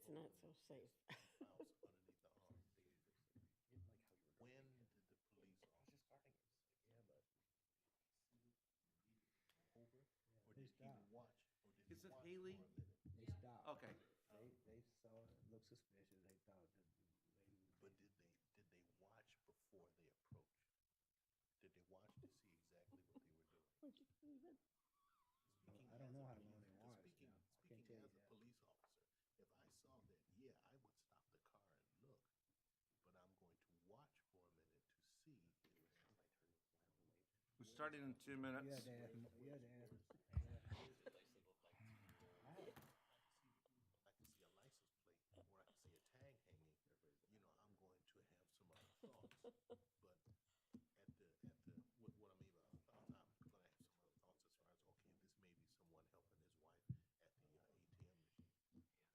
it's not so safe. Mouse underneath the arm dangerous. When did the police officer? Yeah, but over, or did he watch? Or did he Is it watch Haley? for a minute? They stopped. Okay. They saw it, looked suspicious. They thought that the lady was. But did they watch before they approached? Did they watch to see exactly what they were doing? Would you believe it? I don't know how to go in and watch. Speaking, Now. I speaking can't tell as you a that. police officer, if I saw that, yeah, I would stop the car and look. But I'm going to watch for a minute to see. We're starting in 2 minutes. You had to ask. You had to ask. I can see a license plate or I can see a tag hanging. You know, I'm going to have some other thoughts. But what I mean by thoughts, I'm going to have some other thoughts as far as, okay, this may be someone helping his wife at the ATM machine.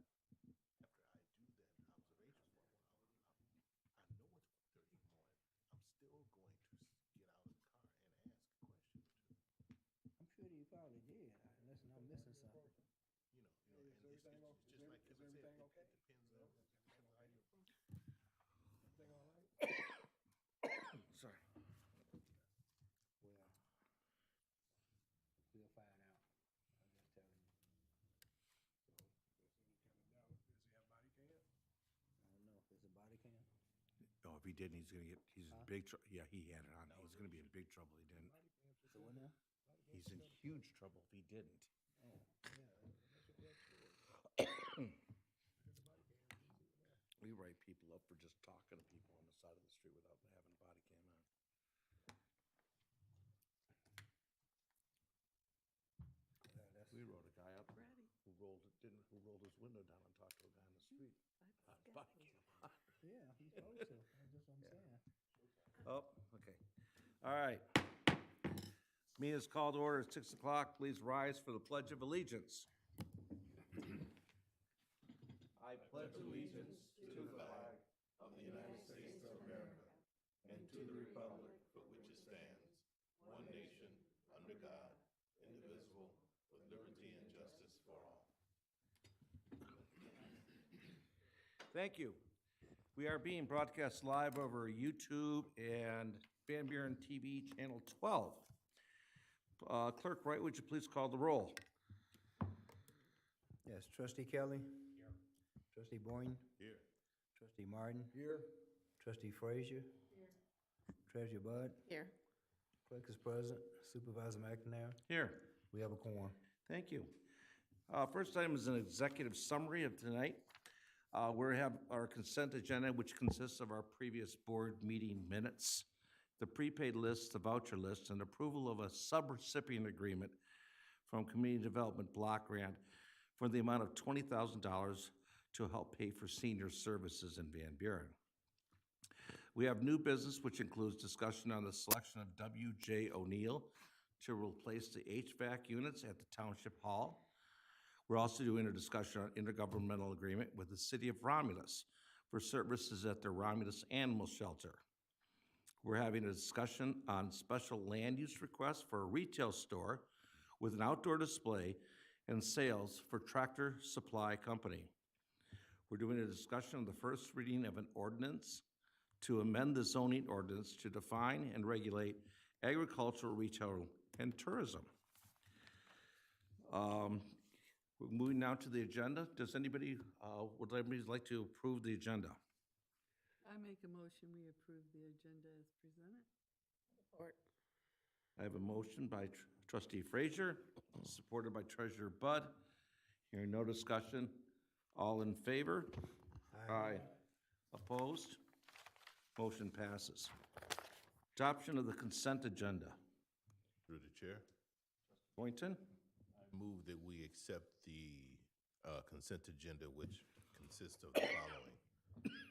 After I do that observation for a while, I know it's 1:30 in the morning. I'm still going to get out of the car and ask a question or two. I'm sure you probably did, unless I'm missing something. You know, and it's just like Kevin said, it depends on how you approach it. Sorry. Well, we'll find out. I'm just telling you. I don't know if it's a body cam. Oh, if he didn't, he's in big trouble. Yeah, he had it on. He's gonna be in big trouble. He didn't. So what now? He's in huge trouble if he didn't. Oh, yeah. We write people up for just talking to people on the side of the street without having a body cam on. Yeah, that's. We wrote a guy up Ready. who rolled his window down and talked to a guy on the street. Body cam on. Yeah, he's supposed to. That's just what I'm saying. Oh, okay. All right. Meeting is called to order at 6 o'clock. Please rise for the Pledge of Allegiance. I pledge allegiance to the flag Of the United States of America and to the republic for which it stands, one nation, under God, indivisible, with liberty and justice for all. Thank you. We are being broadcast live over YouTube and Van Buren TV Channel 12. Clerk Wright, would you please call the roll? Yes, Trustee Kelly. Here. Trustee Boyne. Here. Trustee Martin. Here. Trustee Frazier. Here. Treasurer Bud. Here. Clerk is present. Supervisor McNair. Here. We have a quorum. Thank you. First item is an executive summary of tonight. We have our consent agenda, which consists of our previous board meeting minutes, the prepaid list, the voucher list, and approval of a subrecipient agreement from Community Development Block Grant for the amount of $20,000 to help pay for senior services in Van Buren. We have new business, which includes discussion on the selection of W.J. O'Neill to replace the HVAC units at the Township Hall. We're also doing a discussion on intergovernmental agreement with the city of Romulus for services at the Romulus Animal Shelter. We're having a discussion on special land use requests for a retail store with an outdoor display and sales for Tractor Supply Company. We're doing a discussion of the first reading of an ordinance to amend the zoning ordinance to define and regulate agricultural, retail, and tourism. We're moving now to the agenda. Would anybody like to approve the agenda? I make a motion, we approve the agenda as presented. Support. I have a motion by Trustee Frazier, supported by Treasurer Bud. Hearing no discussion. All in favor? Aye. Opposed? Motion passes. Adoption of the consent agenda. Through the chair, Boynton? move that we accept the consent agenda, which consists of the following.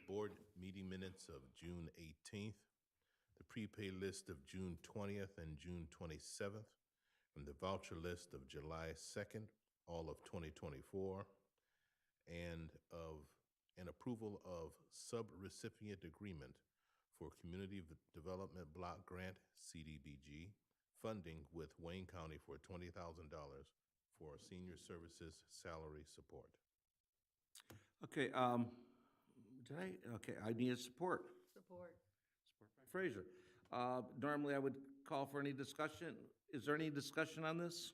Board meeting minutes of June 18th, the prepay list of June 20th and June 27th, and the voucher list of July 2nd, all of 2024, and of an approval of sub-recipient agreement for Community Development Block Grant, CDBG, funding with Wayne County for $20,000 for senior services salary support. Okay, I need a support. Support. Support by Frazier. Normally, I would call for any discussion. Is there any discussion on this?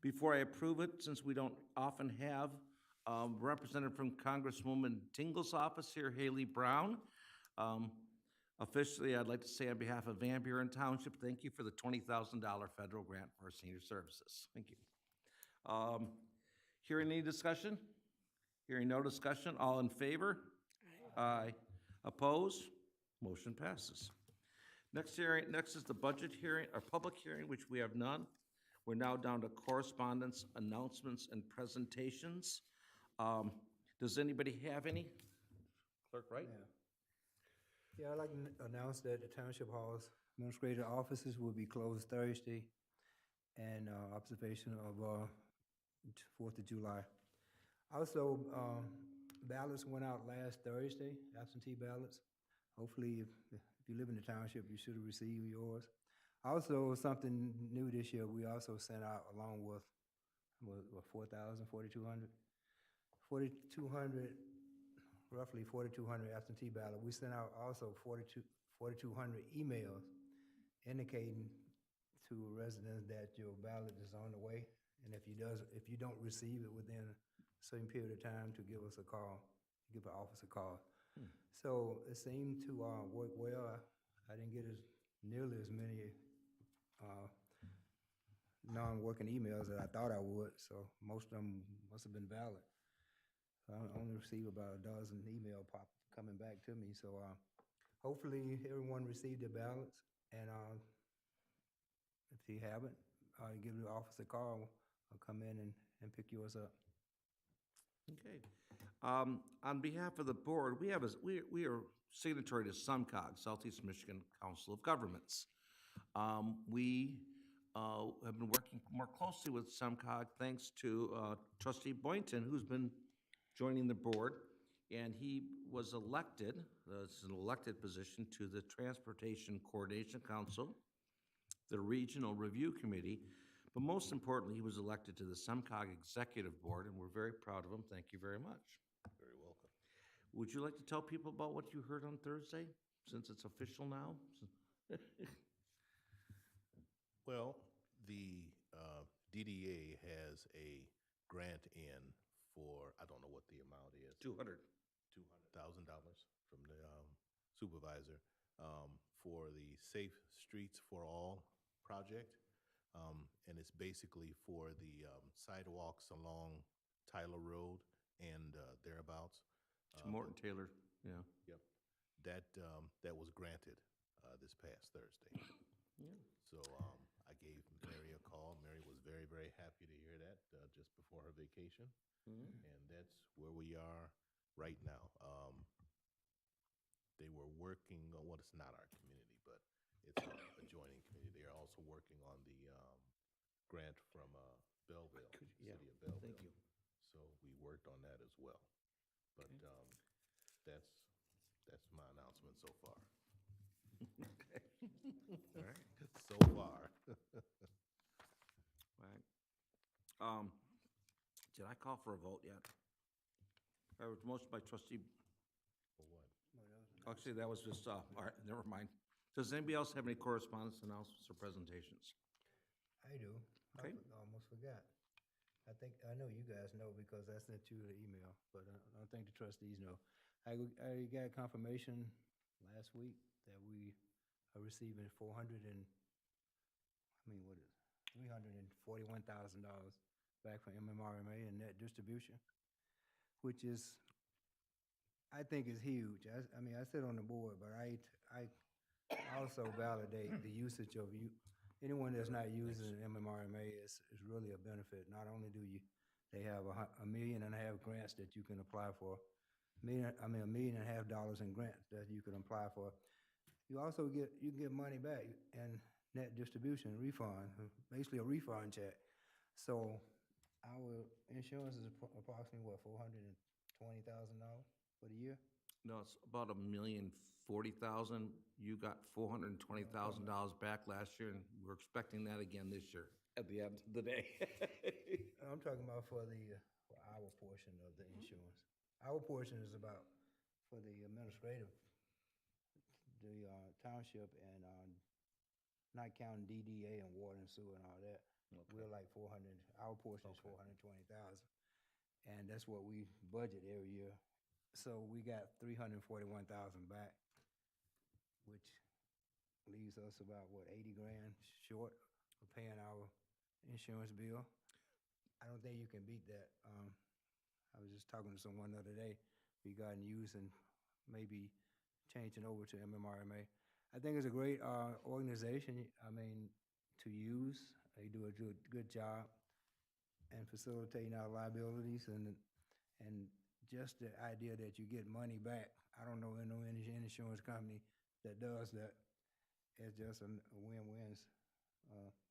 Before I approve it, since we don't often have representative from Congresswoman Tingle's office here, Haley Brown. Officially, I'd like to say on behalf of Van Buren Township, thank you for the $20,000 federal grant for our senior services. Thank you. Hearing any discussion? Hearing no discussion, all in favor? Aye. Opposed? Motion passes. Next is the budget hearing, or public hearing, which we have none. We're now down to correspondence, announcements, and presentations. Does anybody have any? Clerk Wright? Yeah, I'd like to announce that the Township Hall's administrative offices will be closed Thursday in observation of 4th of July. Also, ballots went out last Thursday, absentee ballots. Hopefully, if you live in the township, you should have received yours. Also, something new this year, we also sent out along with, 4,000, 4,200? 4,200, roughly 4,200 absentee ballot. We sent out also 4,200 emails indicating to residents that your ballot is on the way. And if you don't receive it within a certain period of time, to give us a call, give the office a call. So it seemed to work well. I didn't get nearly as many non-working emails that I thought I would, so most of them must have been valid. I only received about a dozen email coming back to me, so hopefully everyone received their ballots, and if you haven't, give the office a call. I'll come in and pick yours up. Okay. On behalf of the board, we are signatory to SUMCOG, Southeast Michigan Council of Governments. We have been working more closely with SUMCOG thanks to Trustee Boynton, who's been joining the board, and he was elected, it's an elected position, to the Transportation Coordination Council, the Regional Review Committee, but most importantly, he was elected to the SUMCOG Executive Board, and we're very proud of him. Thank you very much. Very welcome. Would you like to tell people about what you heard on Thursday, since it's official now? Well, the DDA has a grant in for, I don't know what the amount is. $200,000 from the supervisor for the Safe Streets for All project. And it's basically for the sidewalks along Tyler Road and thereabouts. To Morton Taylor, yeah. Yep. That was granted this past Thursday. Yeah. So I gave Mary a call. Mary was very, very happy to hear that just before her vacation. Mhm. And that's where we are right now. They were working on, well, it's not our community, but it's an adjoining community. They're also working on the grant from Belleville, Yeah, city of Belleville. thank you. So we worked on that as well. But that's my announcement so far. Okay. All right. So far. Right. Did I call for a vote yet? There was a motion by trustee, For what? actually, that was just, all right, never mind. Does anybody else have any correspondence, announcements, or presentations? I do. Okay. I almost forgot. I know you guys know because I sent you the email, but I don't think the trustees know. I got confirmation last week that we are receiving $341,000 back from MMRMA and net distribution, which is, I think is huge. I mean, I sit on the board, but I also validate the usage of anyone that's not using MMRMA is really a benefit. Not only do they have $1.5 million grants that you can apply for, $1.5 million in grants that you can apply for. You also get money back and net distribution refund, basically a refund check. So our insurance is approximately what, $420,000 for the year? No, it's about $1,040,000. You got $420,000 back last year, and we're expecting that again this year. at the end of the day. I'm talking about for our portion of the insurance. Our portion is about, for the administrative, the township and not counting DDA and water and sewer and all that. We're like 400, our portion is 420,000. And that's what we budget every year. So we got 341,000 back, which leaves us about, what, 80 grand short of paying our insurance bill. I don't think you can beat that. I was just talking to someone the other day regarding using, maybe changing over to MMRMA. I think it's a great organization, I mean, to use. They do a good job in facilitating our liabilities and just the idea that you get money back. I don't know any insurance company that does that. It's just a win-win,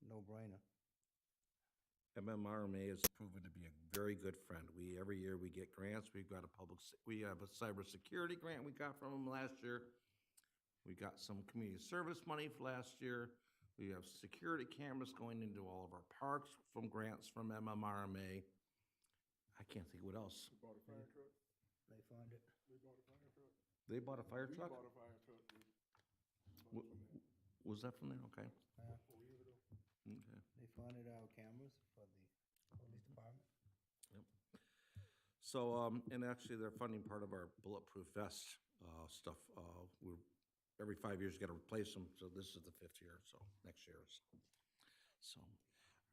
no-brainer. MMRMA has proven to be a very good friend. Every year we get grants. We have a cybersecurity grant we got from them last year. We got some community service money for last year. We have security cameras going into all of our parks from grants from MMRMA. I can't think what else. We bought a fire truck. They fund it. They bought a fire truck. They bought a fire We truck? bought a fire truck. Was that from there? Okay. 4 years ago. Okay. They funded our cameras for the police department. So, and actually they're funding part of our bulletproof vest stuff. Every 5 years, you got to replace them, so this is the 5th year, so next year. So,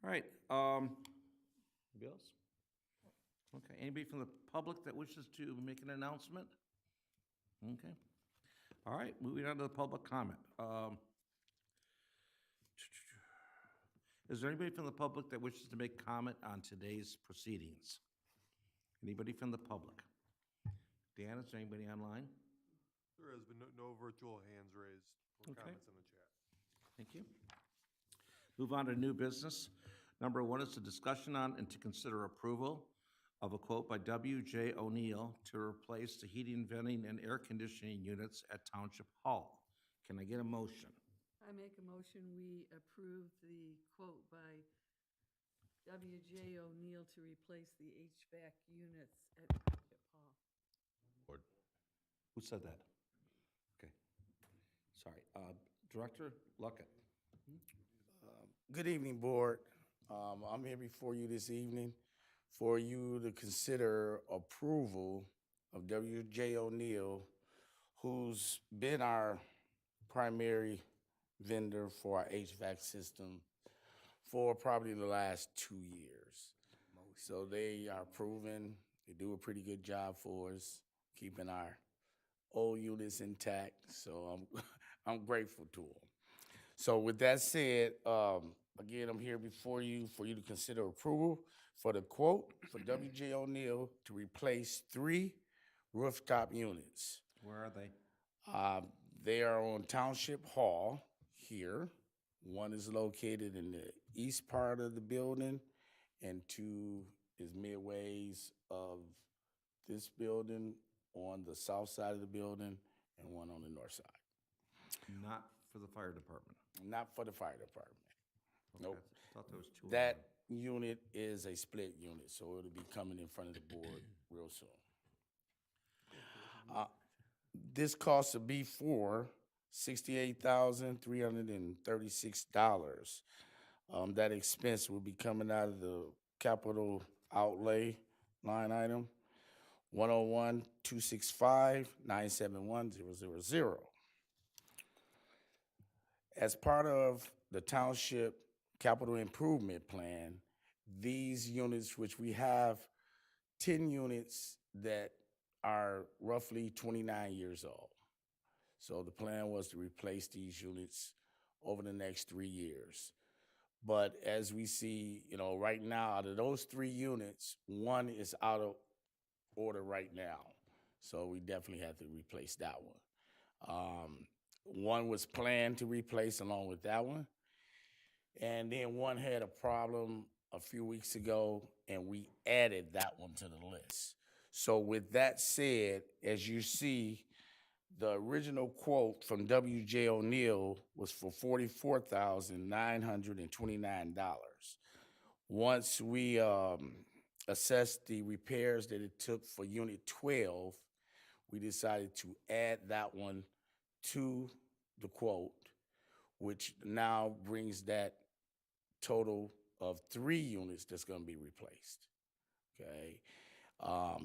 all right. Anybody else? Okay, anybody from the public that wishes to make an announcement? Okay. All right, moving on to the public comment. Is there anybody from the public that wishes to make comment on today's proceedings? Anybody from the public? Dan, is there anybody online? There has been no virtual hands raised or Okay. comments in the chat. Thank you. Move on to new business. Number 1 is a discussion on and to consider approval of a quote by W.J. O'Neill to replace the heating, venting, and air conditioning units at Township Hall. Can I get a motion? I make a motion, we approve the quote by W.J. O'Neill to replace the HVAC units at Township Hall. Board. Who said that? Okay. Sorry. Director Luckett. Good evening, Board. I'm here before you this evening for you to consider approval of W.J. O'Neill, who's been our primary vendor for our HVAC system for probably the last 2 years. So they are proven, they do a pretty good job for us, keeping our old units intact. So I'm grateful to them. So with that said, again, I'm here before you for you to consider approval for the quote for W.J. O'Neill to replace 3 rooftop units. Where are they? They are on Township Hall here. One is located in the east part of the building, and 2 is midways of this building on the south side of the building, and 1 on the north side. Not for the fire department. Not for the fire department. Okay. Nope. I thought there was 2 of That them. unit is a split unit, so it'll be coming in front of the board real soon. This costs a B4, $68,336. That expense will be coming out of the capital outlay line item, 101-265-971-000. As part of the township capital improvement plan, these units, which we have 10 units that are roughly 29 years old. So the plan was to replace these units over the next 3 years. But as we see, right now, out of those 3 units, 1 is out of order right now. So we definitely have to replace that one. 1 was planned to replace along with that one. And then 1 had a problem a few weeks ago, and we added that one to the list. So with that said, as you see, the original quote from W.J. O'Neill was for $44,929. Once we assessed the repairs that it took for Unit 12, we decided to add that one to the quote, which now brings that total of 3 units that's going to be replaced. Okay,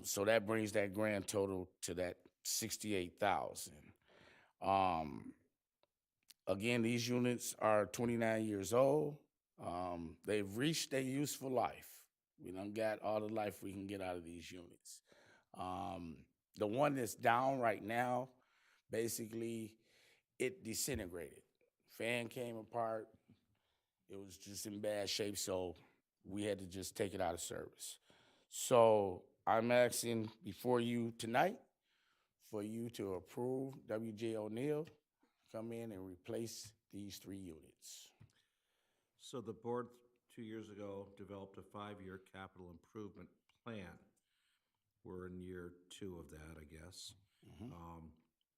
so that brings that grand total to that 68,000. Again, these units are 29 years old. They've reached their useful life. We done got all the life we can get out of these units. The one that's down right now, basically, it disintegrated. Fan came apart. It was just in bad shape, so we had to just take it out of service. So I'm asking before you tonight for you to approve W.J. O'Neill come in and replace these 3 units. So the board 2 years ago developed a 5-year capital improvement plan. We're in year 2 of that, I guess.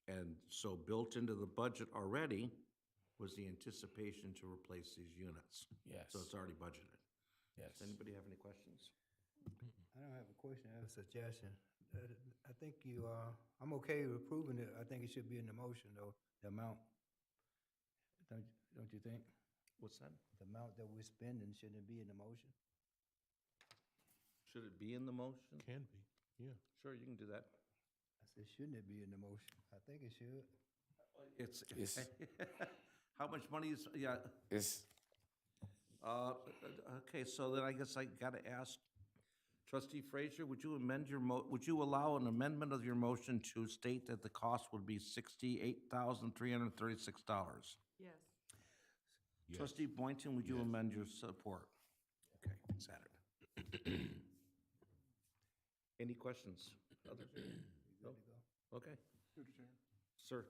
And so built into the budget already was the anticipation to replace these units. Yes. So it's already budgeted. Yes. Does anybody have any questions? I don't have a question, I have a suggestion. I think I'm okay with approving it. I think it should be in the motion, though, the amount. Don't you think? What's that? The amount that we're spending, shouldn't it be in the motion? Should it be in the motion? Can be, yeah. Sure, you can do that. I said, shouldn't it be in the motion? I think it should. It's, It's- how much money is, yeah, It's, okay, so then I guess I gotta ask Trustee Frazier, would you amend your would you allow an amendment of your motion to state that the cost would be $68,336? Yes. Yes. Trustee Boynton, would you Yes. amend your support? Okay, is that it? Any questions? Others? No? Okay, Through the chair. sir.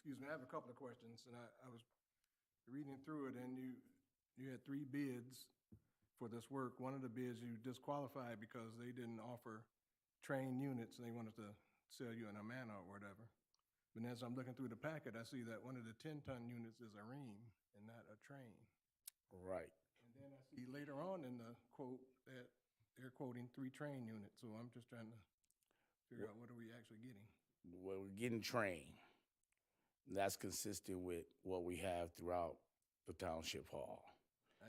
Excuse me, I have a couple of questions, and I was reading through it, and you had 3 bids for this work. One of the bids you disqualified because they didn't offer trained units, and they wanted to sell you an Amana or whatever. But as I'm looking through the packet, I see that one of the 10-ton units is a ream and not a train. right. And then I see later on in the quote that they're quoting 3 train units, so I'm just trying to figure out what are we actually getting. Well, we're getting trained. And that's consistent with what we have throughout the township hall. I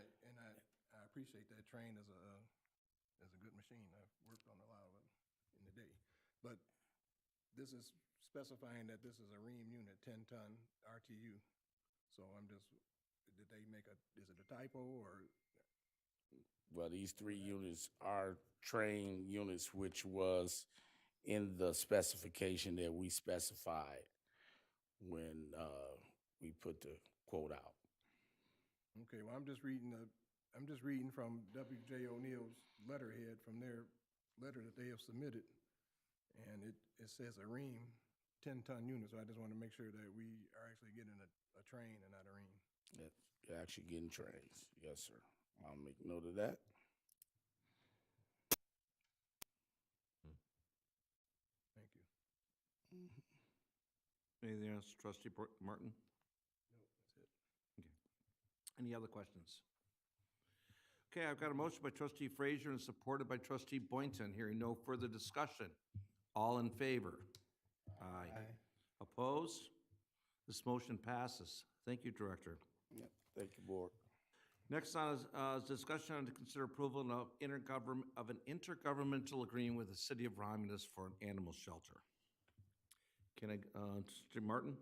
appreciate that. Train is a good machine. I've worked on a lot of it in the day. But this is specifying that this is a ream unit, 10-ton RTU. So I'm just, did they make is it a typo or? Well, these 3 units are train units, which was in the specification that we specified when we put the quote out. Okay, well, I'm just reading from W.J. O'Neill's letterhead from their letter that they have submitted. And it says a ream 10-ton unit, so I just want to make sure that we are actually getting a train and not a ream. Yeah, you're actually getting trains. Yes, sir. I'll make note of that. Thank you. Anything else, Trustee Martin? No, that's it. Okay. Any other questions? Okay, I've got a motion by Trustee Frazier and supported by Trustee Boynton. Hearing no further discussion. All in favor? Aye. Opposed? This motion passes. Thank you, Director. Yep. Thank you, board. Next on is discussion on to consider approval of an intergovernmental agreement with the City of Romulus for an animal shelter. Can I, Trustee Martin?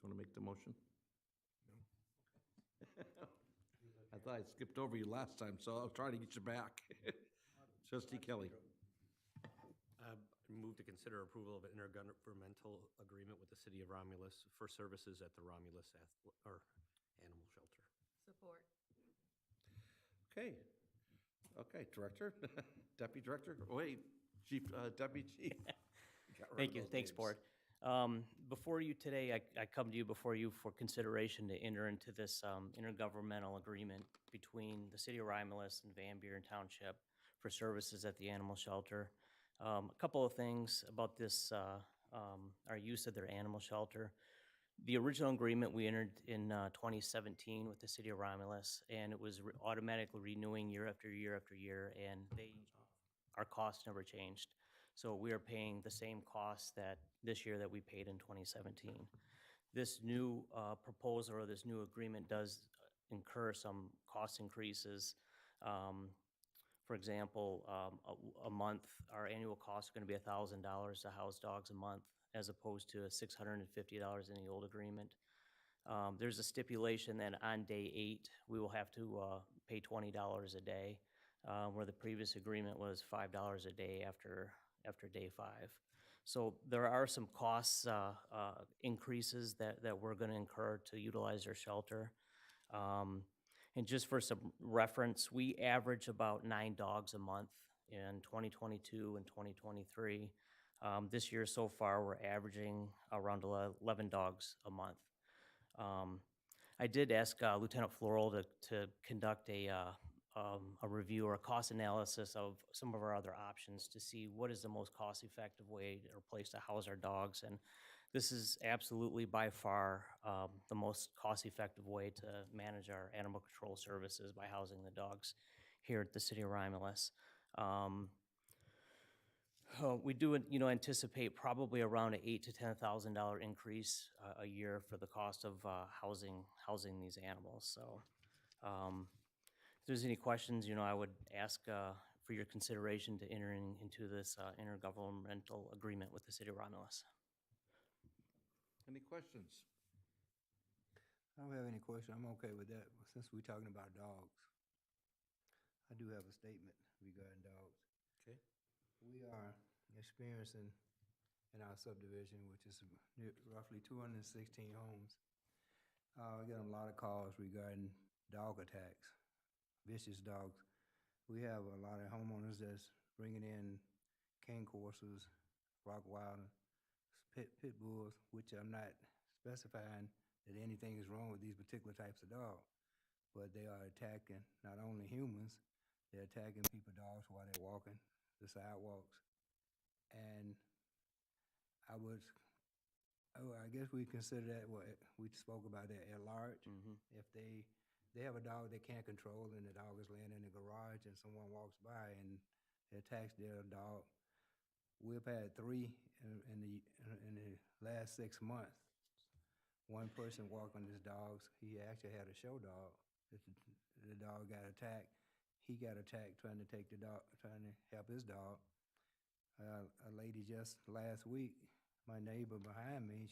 Want to make the motion? No. I thought I skipped over you last time, so I'll try to get you back. Trustee Kelly. Move to consider approval of an intergovernmental agreement with the City of Romulus for services at the Romulus Animal Shelter. Support. Okay. Okay, Director, Deputy Director, wait, Chief, Deputy Chief. Got rid Thank of you. those Thanks, names. Board. Before you today, I come to you before you for consideration to enter into this intergovernmental agreement between the City of Romulus and Van Buren Township for services at the animal shelter. A couple of things about this, our use of their animal shelter. The original agreement we entered in 2017 with the city of Romulus, and it was automatically renewing year after year after year, and our costs never changed. So we are paying the same costs that this year that we paid in 2017. This new proposal or this new agreement does incur some cost increases. For example, a month, our annual costs are going to be $1,000 to house dogs a month, as opposed to $650 in the old agreement. There's a stipulation that on day 8, we will have to pay $20 a day, where the previous agreement was $5 a day after day 5. So there are some costs increases that we're going to incur to utilize their shelter. And just for some reference, we average about 9 dogs a month in 2022 and 2023. This year so far, we're averaging around 11 dogs a month. I did ask Lieutenant Floral to conduct a review or a cost analysis of some of our other options to see what is the most cost-effective way or place to house our dogs. And this is absolutely by far the most cost-effective way to manage our animal control services by housing the dogs here at the city of Romulus. We do, anticipate probably around an $8,000 to $10,000 increase a year for the cost of housing these animals. So, if there's any questions, I would ask for your consideration to entering into this intergovernmental agreement with the city of Romulus. Any questions? I don't have any question. I'm okay with that. Since we're talking about dogs, I do have a statement regarding dogs. Okay. We are experiencing in our subdivision, which is roughly 216 homes, we're getting a lot of calls regarding dog attacks, vicious dogs. We have a lot of homeowners that's bringing in cane coursers, Rottweiler, pit bulls, which I'm not specifying that anything is wrong with these particular types of dogs, but they are attacking not only humans, they're attacking people, dogs, while they're walking the sidewalks. And I guess we consider that, we spoke about that at large. Mm-hmm. If they have a dog they can't control and the dog is laying in the garage and someone walks by and attacks their dog. We've had 3 in the last 6 months. One person walked on his dogs. He actually had a show dog. The dog got attacked. He got attacked trying to help his dog. A lady just last week, my neighbor behind me,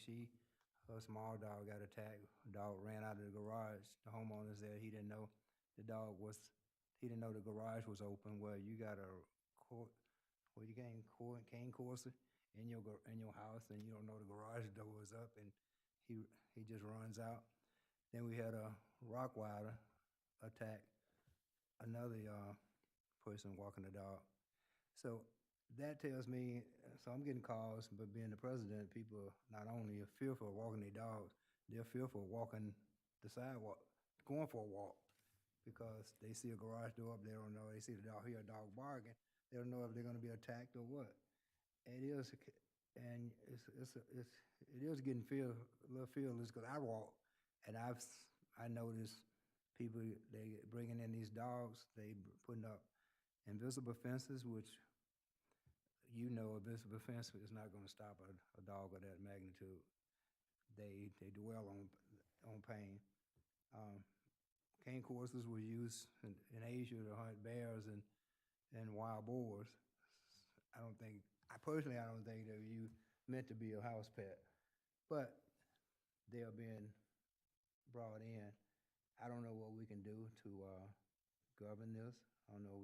her small dog got attacked. The dog ran out of the garage. The homeowner's there. He didn't know the garage was open. Well, you got a cane courser in your house, and you don't know the garage door is up, and he just runs out. Then we had a Rottweiler attack another person walking the dog. So that tells me, so I'm getting calls, but being the president, people not only are fearful of walking their dogs, they're fearful of walking the sidewalk, going for a walk, because they see a garage door up, they don't know, they see the dog, hear a dog barking, they don't know if they're going to be attacked or what. It is, and it is getting a little fearless, because I walk, and I notice people, they bringing in these dogs, they putting up invisible fences, which a visible fence is not going to stop a dog of that magnitude. They dwell on pain. Cane coursers were used in Asia to hunt bears and wild boars. I personally don't think they're meant to be a house pet, but they are being brought in. I don't know what we can do to govern this. I don't know.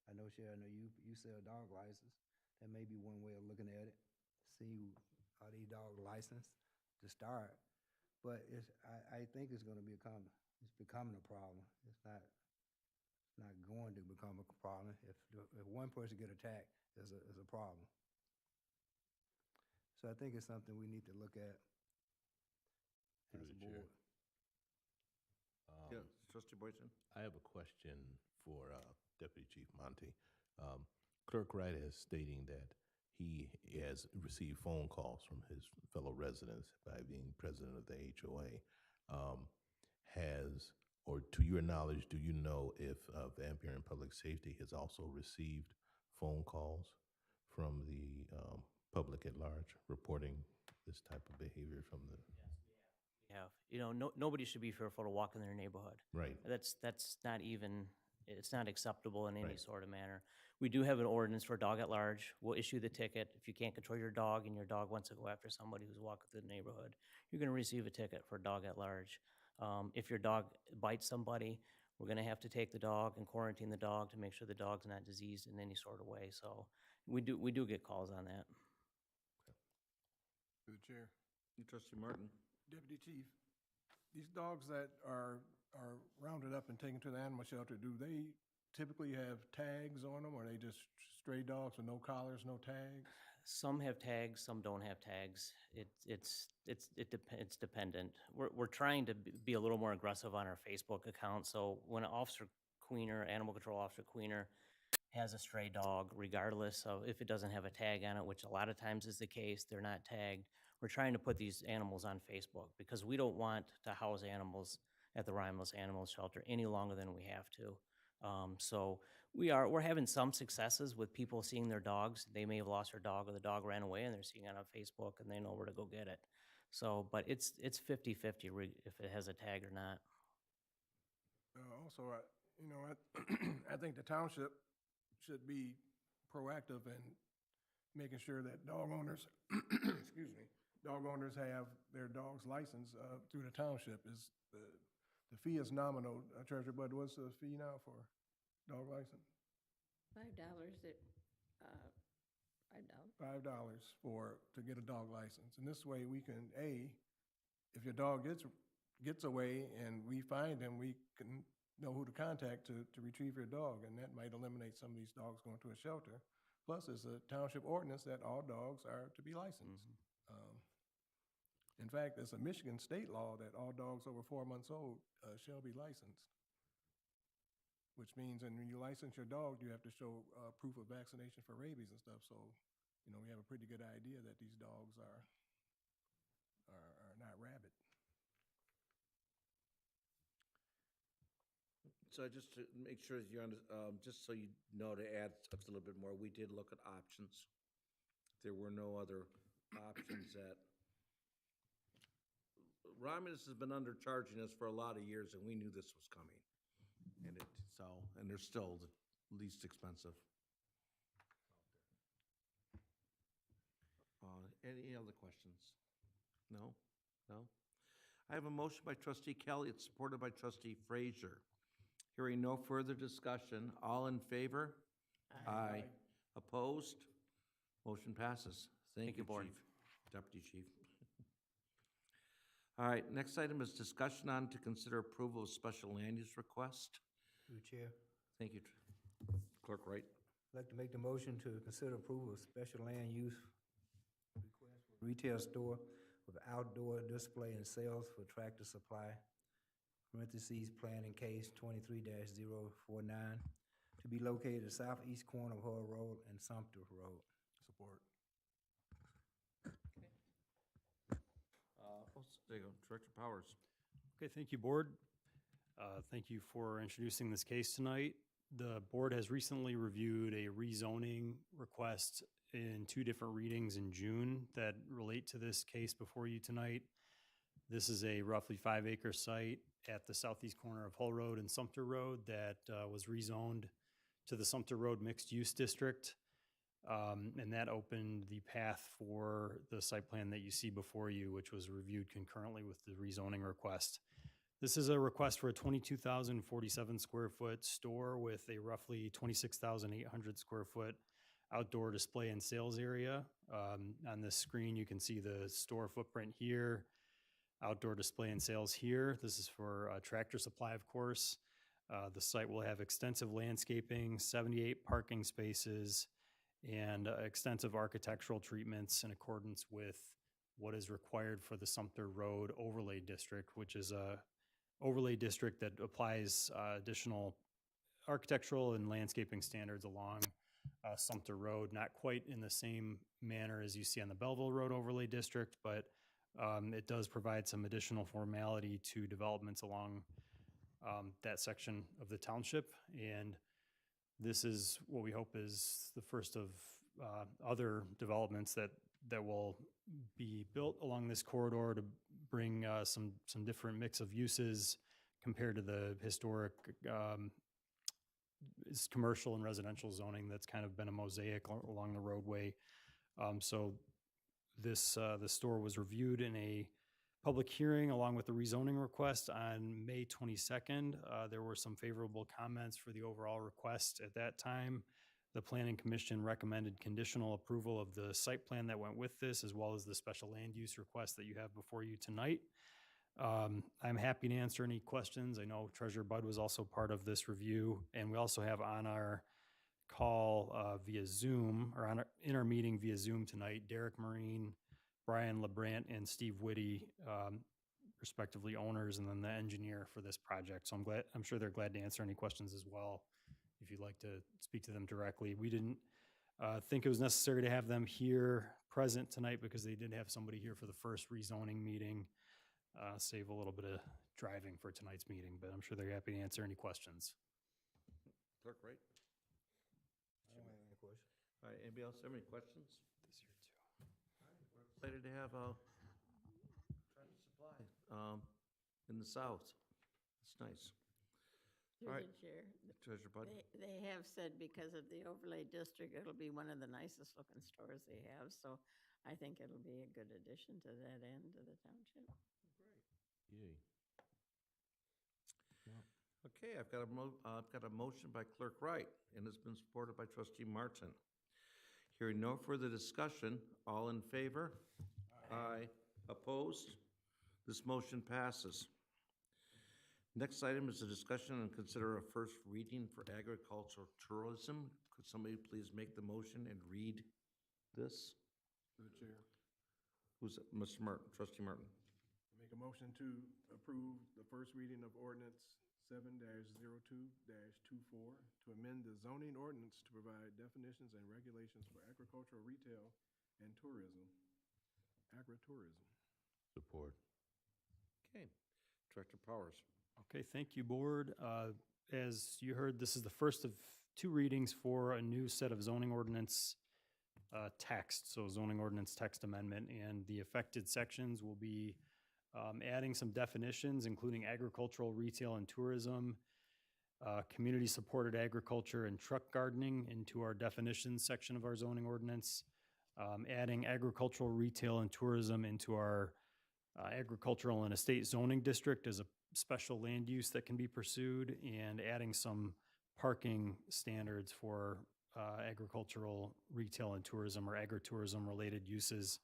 I know, Sharon, you sell dog license. That may be one way of looking at it. See, are these dogs licensed to start? But I think it's becoming a problem. It's not going to become a problem. If one person get attacked, is a problem. So I think it's something we need to look at Through as a the chair. board. Yeah, Trustee Boyson? I have a question for Deputy Chief Monty. Clerk Wright is stating that he has received phone calls from his fellow residents by being president of the HOA. Or to your knowledge, do you know if Van Buren Public Safety has also received phone calls from the public at large reporting this type of behavior from the? Yeah, you know, nobody should be fearful to walk in their neighborhood. Right. That's not even, it's not acceptable in any Right. sort of manner. We do have an ordinance for dog at large. We'll issue the ticket. If you can't control your dog and your dog wants to go after somebody who's walking through the neighborhood, you're gonna receive a ticket for dog at large. If your dog bites somebody, we're gonna have to take the dog and quarantine the dog to make sure the dog's not diseased in any sort of way. So we do get calls on that. Through the chair. Trustee Martin? Deputy Chief, these dogs that are rounded up and taken to the animal shelter, do they typically have tags on them, or are they just stray dogs with no collars, no tags? Some have tags, some don't have tags. It's dependent. We're trying to be a little more aggressive on our Facebook account. So when Officer Queener, Animal Control Officer Queener, has a stray dog, regardless of if it doesn't have a tag on it, which a lot of times is the case, they're not tagged. We're trying to put these animals on Facebook because we don't want to house animals at the Romulus Animal Shelter any longer than we have to. So we're having some successes with people seeing their dogs. They may have lost their dog or the dog ran away and they're seeing it on Facebook and they know where to go get it. So, but it's 50-50 if it has a tag or not. Also, I think the township should be proactive in making sure that dog owners, excuse me, dog owners have their dogs licensed through the township. The fee is nominal, Treasurer Bud. What's the fee now for dog license? $5 at, $5. $5 to get a dog license. And this way we can, if your dog gets away and we find him, we can know who to contact to retrieve your dog, and that might eliminate some of these dogs going to a shelter. Plus, it's a township ordinance that all dogs are to be licensed. In fact, it's a Michigan state law that all dogs over 4 months old shall be licensed, which means, and when you license your dog, you have to show proof of vaccination for rabies and stuff. So, you know, we have a pretty good idea that these dogs are not rabid. So just to make sure that you're just so you know, to add a little bit more, we did look at options. There were no other options that, Romulus has been undercharging us for a lot of years, and we knew this was coming. And they're still the least expensive. Any other questions? No? No? I have a motion by Trustee Kelly. It's supported by Trustee Frazier. Hearing no further discussion, all in favor? Aye. Opposed? Motion passes. Thank you, Board. Chief. Deputy Chief. All right, next item is discussion on to consider approval of special land use request. Through the chair, Thank you, Clerk Wright. I'd like to make the motion to consider approval of special land use request for retail store with outdoor display and sales for Tractor Supply, parentheses, plan in case 23-049, to be located at southeast corner of Hull Road and Sumter Road. Support. There you go, Director Powers. Okay, thank you, Board. Thank you for introducing this case tonight. The Board has recently reviewed a rezoning request in 2 different readings in June that relate to this case before you tonight. This is a roughly 5-acre site at the southeast corner of Hull Road and Sumter Road that was rezoned to the Sumter Road Mixed Use District. And that opened the path for the site plan that you see before you, which was reviewed concurrently with the rezoning request. This is a request for a 22,047 square foot store with a roughly 26,800 square foot outdoor display and sales area. On this screen, you can see the store footprint here, outdoor display and sales here. This is for Tractor Supply, of course. The site will have extensive landscaping, 78 parking spaces, and extensive architectural treatments in accordance with what is required for the Sumter Road Overlay District, which is a overlay district that applies additional architectural and landscaping standards along Sumter Road, not quite in the same manner as you see on the Belleville Road Overlay District, but it does provide some additional formality to developments along that section of the township. And this is what we hope is the first of other developments that will be built along this corridor to bring some different mix of uses compared to the historic commercial and residential zoning that's kind of been a mosaic along the roadway. So this store was reviewed in a public hearing along with the rezoning request on May 22nd. There were some favorable comments for the overall request at that time. The Planning Commission recommended conditional approval of the site plan that went with this, as well as the special land use request that you have before you tonight. I'm happy to answer any questions. I know Treasurer Bud was also part of this review, and we also have on our call via Zoom, or in our meeting via Zoom tonight, Derek Marine, Brian LeBrant, and Steve Whitty, respectively owners, and then the engineer for this project. So I'm sure they're glad to answer any questions as well, if you'd like to speak to them directly. We didn't think it was necessary to have them here present tonight because they did have somebody here for the first rezoning meeting. Save a little bit of driving for tonight's meeting, but I'm sure they're happy to answer any questions. Clerk Wright? I don't have any questions. All right, anybody else have any questions? This year too. We're excited to have Tractor Supply in the south. It's nice. Through All right. the chair, Treasurer Bud? they have said because of the overlay district, it'll be one of the nicest looking stores they have, so I think it'll be a good addition to that end of the township. Yay. Okay, I've got a motion by Clerk Wright, and it's been supported by Trustee Martin. Hearing no further discussion, all in favor? Aye. Opposed? This motion passes. Next item is a discussion and consider a first reading for agricultural tourism. Could somebody please make the motion and read this? To the chair. Who's, Mr. Martin, Trustee Martin? Make a motion to approve the first reading of ordinance 7-02-24 to amend the zoning ordinance to provide definitions and regulations for agricultural, retail, and tourism, agritourism. Support. Okay. Director Powers. Okay, thank you, Board. As you heard, this is the first of two readings for a new set of zoning ordinance text, so zoning ordinance text amendment, and the affected sections will be adding some definitions, including agricultural, retail, and tourism, community-supported agriculture and truck gardening into our definitions section of our zoning ordinance, adding agricultural, retail, and tourism into our agricultural and estate zoning district as a special land use that can be pursued, and adding some parking standards for agricultural, retail, and tourism, or agritourism related uses.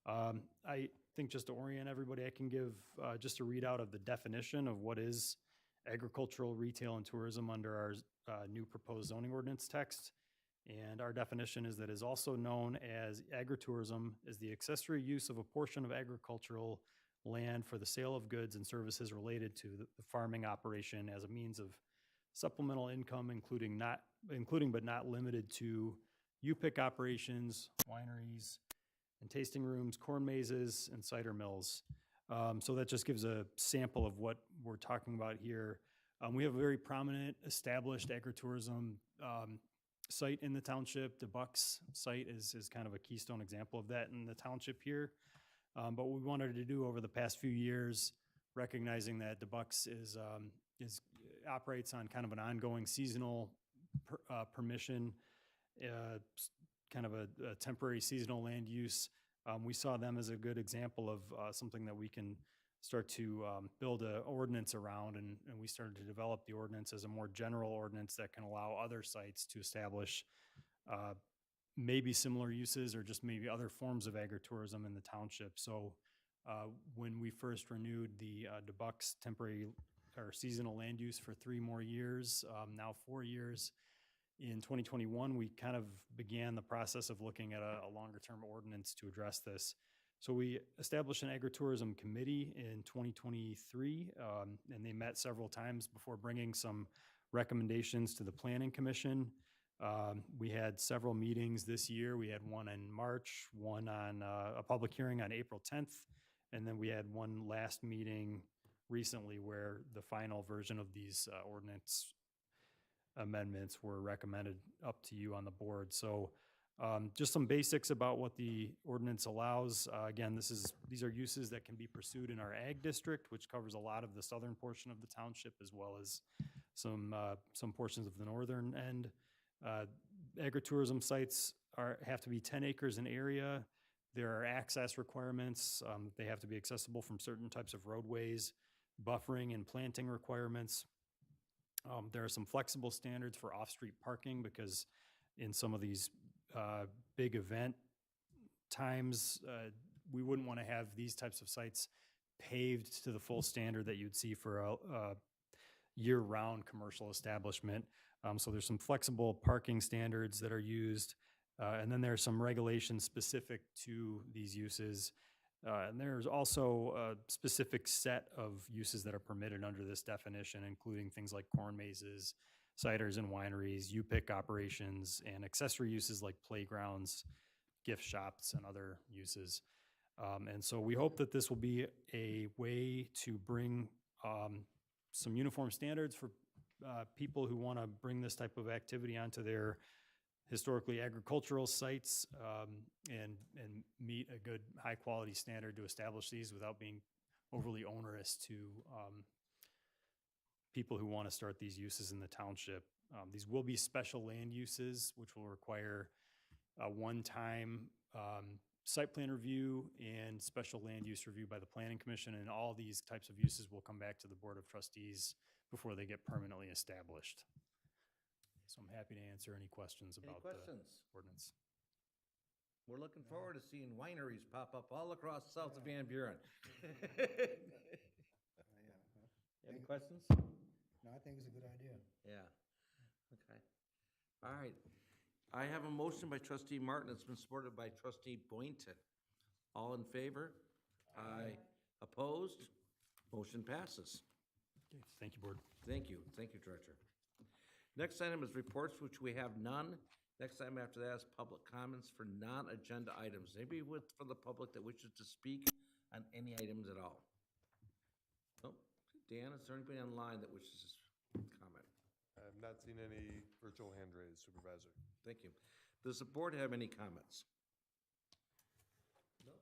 I think just to orient everybody, I can give just a readout of the definition of what is agricultural, retail, and tourism under our new proposed zoning ordinance text. And our definition is that is also known as agritourism is the accessory use of a portion of agricultural land for the sale of goods and services related to the farming operation as a means of supplemental income, including but not limited to U-pick operations, wineries, and tasting rooms, corn mazes, and cider mills. So that just gives a sample of what we're talking about here. We have a very prominent established agritourism site in the township. The Bucks site is kind of a keystone example of that in the township here. But what we wanted to do over the past few years, recognizing that the Bucks operates on kind of an ongoing seasonal permission, kind of a temporary seasonal land use. We saw them as a good example of something that we can start to build an ordinance around, and we started to develop the ordinance as a more general ordinance that can allow other sites to establish maybe similar uses or just maybe other forms of agritourism in the township. So when we first renewed the Bucks temporary or seasonal land use for 3 more years, now 4 years, in 2021, we kind of began the process of looking at a longer-term ordinance to address this. So we established an agritourism committee in 2023, and they met several times before bringing some recommendations to the Planning Commission. We had several meetings this year. We had one in March, one on a public hearing on April 10th, and then we had one last meeting recently where the final version of these ordinance amendments were recommended up to you on the board. So just some basics about what the ordinance allows. Again, these are uses that can be pursued in our ag district, which covers a lot of the southern portion of the township as well as some portions of the northern end. Agritourism sites have to be 10 acres in area. There are access requirements. They have to be accessible from certain types of roadways, buffering and planting requirements. There are some flexible standards for off-street parking because in some of these big event times, we wouldn't want to have these types of sites paved to the full standard that you'd see for a year-round commercial establishment. So there's some flexible parking standards that are used. And then there's some regulations specific to these uses. And there's also a specific set of uses that are permitted under this definition, including things like corn mazes, ciders and wineries, U-Pick operations, and accessory uses like playgrounds, gift shops, and other uses. And so we hope that this will be a way to bring some uniform standards for people who want to bring this type of activity onto their historically agricultural sites and meet a good high quality standard to establish these without being overly onerous to people who want to start these uses in the township. These will be special land uses, which will require a one-time site plan review and special land use review by the Planning Commission, and all these types of uses will come back to the Board of Trustees before they get permanently established. So I'm happy to answer any questions about the ordinance. We're looking forward to seeing wineries pop up all across south of Van Buren. Any questions? No, I think it's a good idea. Yeah. Okay. All right. I have a motion by trustee Martin. It's been supported by trustee Boynton. All in favor? Aye. Opposed? Motion passes. Okay, thank you, Board. Thank you. Thank you, Director. Next item is reports, which we have none. Next item after that is public comments for non-agenda items. Anybody from the public that wishes to speak on any items at all? Oh, Dan, is there anybody online that wishes to comment? I have not seen any virtual hand raised, Supervisor. Thank you. Does the board have any comments? No.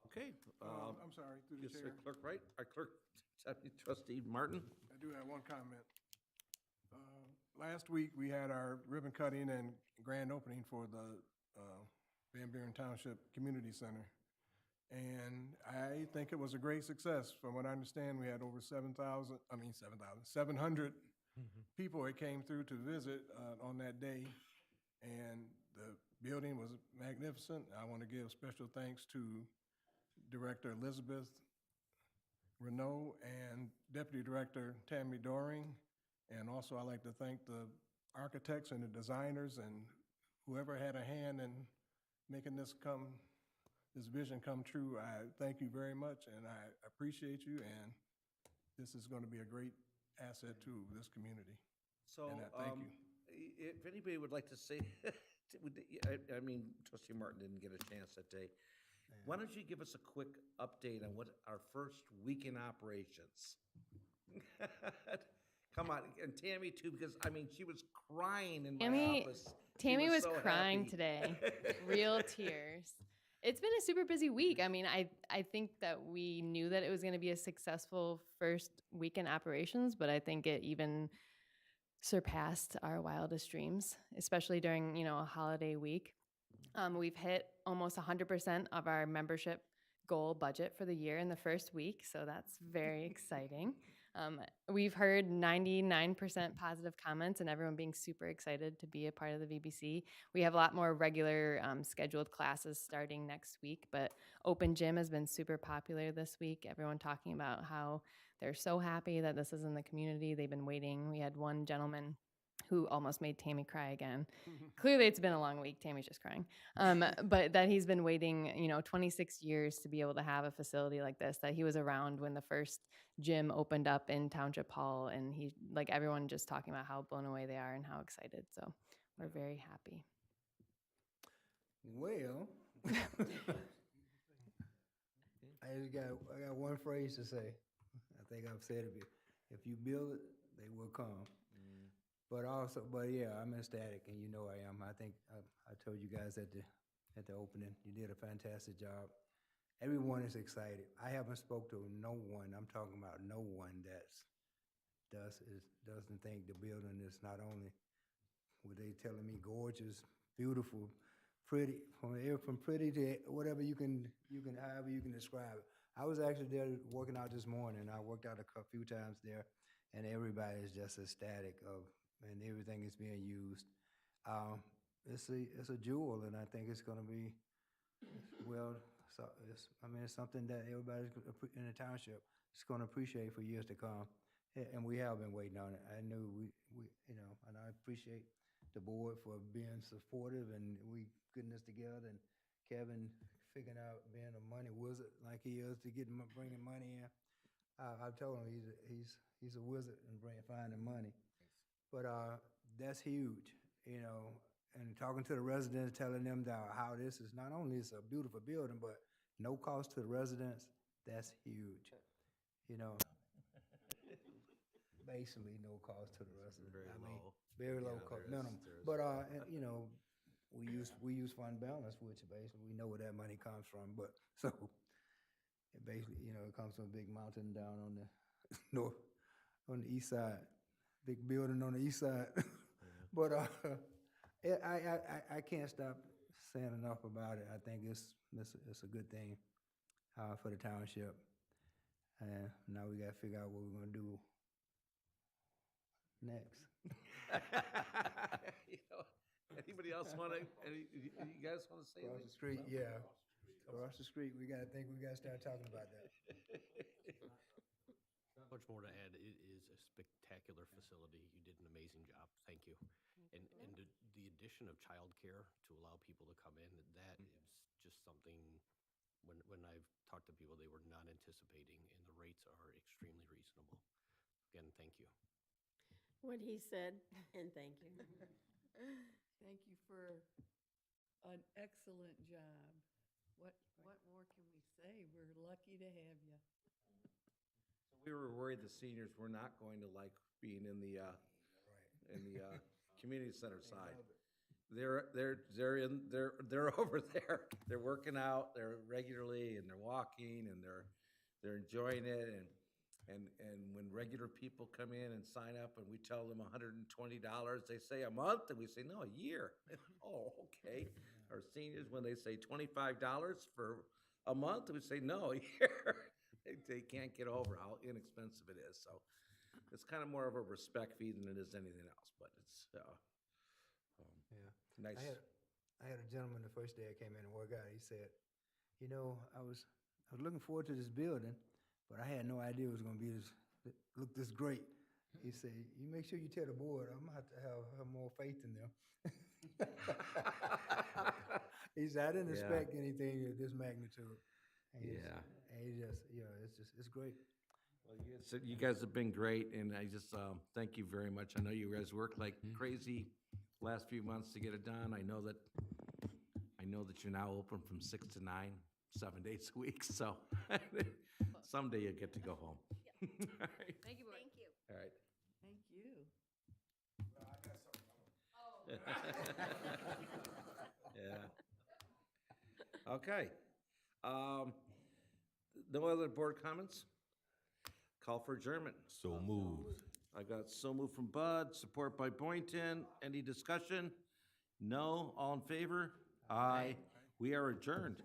Okay. I'm sorry, through the Yes, chair. Clerk Wright, our clerk, Deputy Trustee Martin. I do have one comment. Last week, we had our ribbon cutting and grand opening for the Van Buren Township Community Center. And I think it was a great success. From what I understand, we had over 700 people that came through to visit on that day. And the building was magnificent. I want to give special thanks to Director Elizabeth Renault and Deputy Director Tammy Doring. And also, I'd like to thank the architects and the designers and whoever had a hand in making this vision come true. I thank you very much, and I appreciate you, and this is going to be a great asset to this community. So, thank you. If anybody would like to say, I mean, Trustee Martin didn't get a chance that day. Why don't you give us a quick update on what our first week in operations? Come on, and Tammy too, because I mean, she was crying in my office. Tammy was so crying happy. today, real tears. It's been a super busy week. I mean, I think that we knew that it was going to be a successful first week in operations, but I think it even surpassed our wildest dreams, especially during, a holiday week. We've hit almost 100% of our membership goal budget for the year in the first week, so that's very exciting. We've heard 99% positive comments and everyone being super excited to be a part of the VBC. We have a lot more regular scheduled classes starting next week, but Open Gym has been super popular this week. Everyone talking about how they're so happy that this is in the community. They've been waiting. We had one gentleman who almost made Tammy cry again. Clearly, it's been a long week. Tammy's just crying. But that he's been waiting, 26 years to be able to have a facility like this, that he was around when the first gym opened up in Township Hall, and everyone just talking about how blown away they are and how excited. So we're very happy. Well, I got one phrase to say. I think I've said it before. If you build it, they will come. But yeah, I'm ecstatic, and you know I am. I think I told you guys at the opening, you did a fantastic job. Everyone is excited. I haven't spoke to no one. I'm talking about no one doesn't think the building is not only were they telling me gorgeous, beautiful, pretty, from pretty to whatever you can however you can describe it. I was actually there working out this morning. I worked out a few times there, and everybody is just ecstatic and everything is being used. It's a jewel, and I think it's going to be well. So it's something that everybody in the township is going to appreciate for years to come, and we have been waiting on it. I knew we and I appreciate the board for being supportive, and we getting this together, and Kevin figuring out being a money wizard like he is to bringing money in. I told him he's a wizard in finding money, but that's huge, and talking to the residents, telling them how this is not only is a beautiful building, but no cost to the residents. That's huge, basically no cost to the residents. Very low cost, minimum. But we use fund balance, which basically we know where that money comes from. But so it basically, it comes from a big mountain down on the north, on the east side, big building on the east side. But I can't stop saying enough about it. I think it's a good thing for the township. And now we got to figure out what we're going to do next. Anybody else want to, you guys want to say Across anything? the street, yeah. Across the street, we got to start talking about that. Not much more to add. It is a spectacular facility. You did an amazing job. Thank you. And the addition of childcare to allow people to come in, that is just something, when I've talked to people, they were not anticipating, and the rates are extremely reasonable. Again, thank you. What he said, and thank you. Thank you for an excellent job. What more can we say? We're lucky to have you. We were worried the seniors were not going to like being in the community center side. They're over there. They're working out. They're regularly, and they're walking, and they're enjoying it. And when regular people come in and sign up, and we tell them $120, they say a month, and we say no, a year. Oh, okay. Our seniors, when they say $25 for a month, we say no, a year. They can't get over how inexpensive it is. So it's kind of more of a respect fee than it is anything else. But it's nice. I had a gentleman the first day I came in and worked out. He said, I was looking forward to this building, but I had no idea it was going to be look this great. He said, you make sure you tell the board, I'm going to have more faith in them. He said, I didn't expect anything of this magnitude. And it's great. Well, you guys have been great, and I just thank you very much. I know you guys worked like crazy last few months to get it done. I know that you're now open from 6 to 9, 7 days a week. So someday you'll get to go home. Yep. All right. Thank you, board. Thank you. All right. Thank you. Yeah. Okay. No other board comments? Call for adjournment. So moved. I got so moved from Bud, support by Boynton. Any discussion? No? All in favor? Aye. We are adjourned.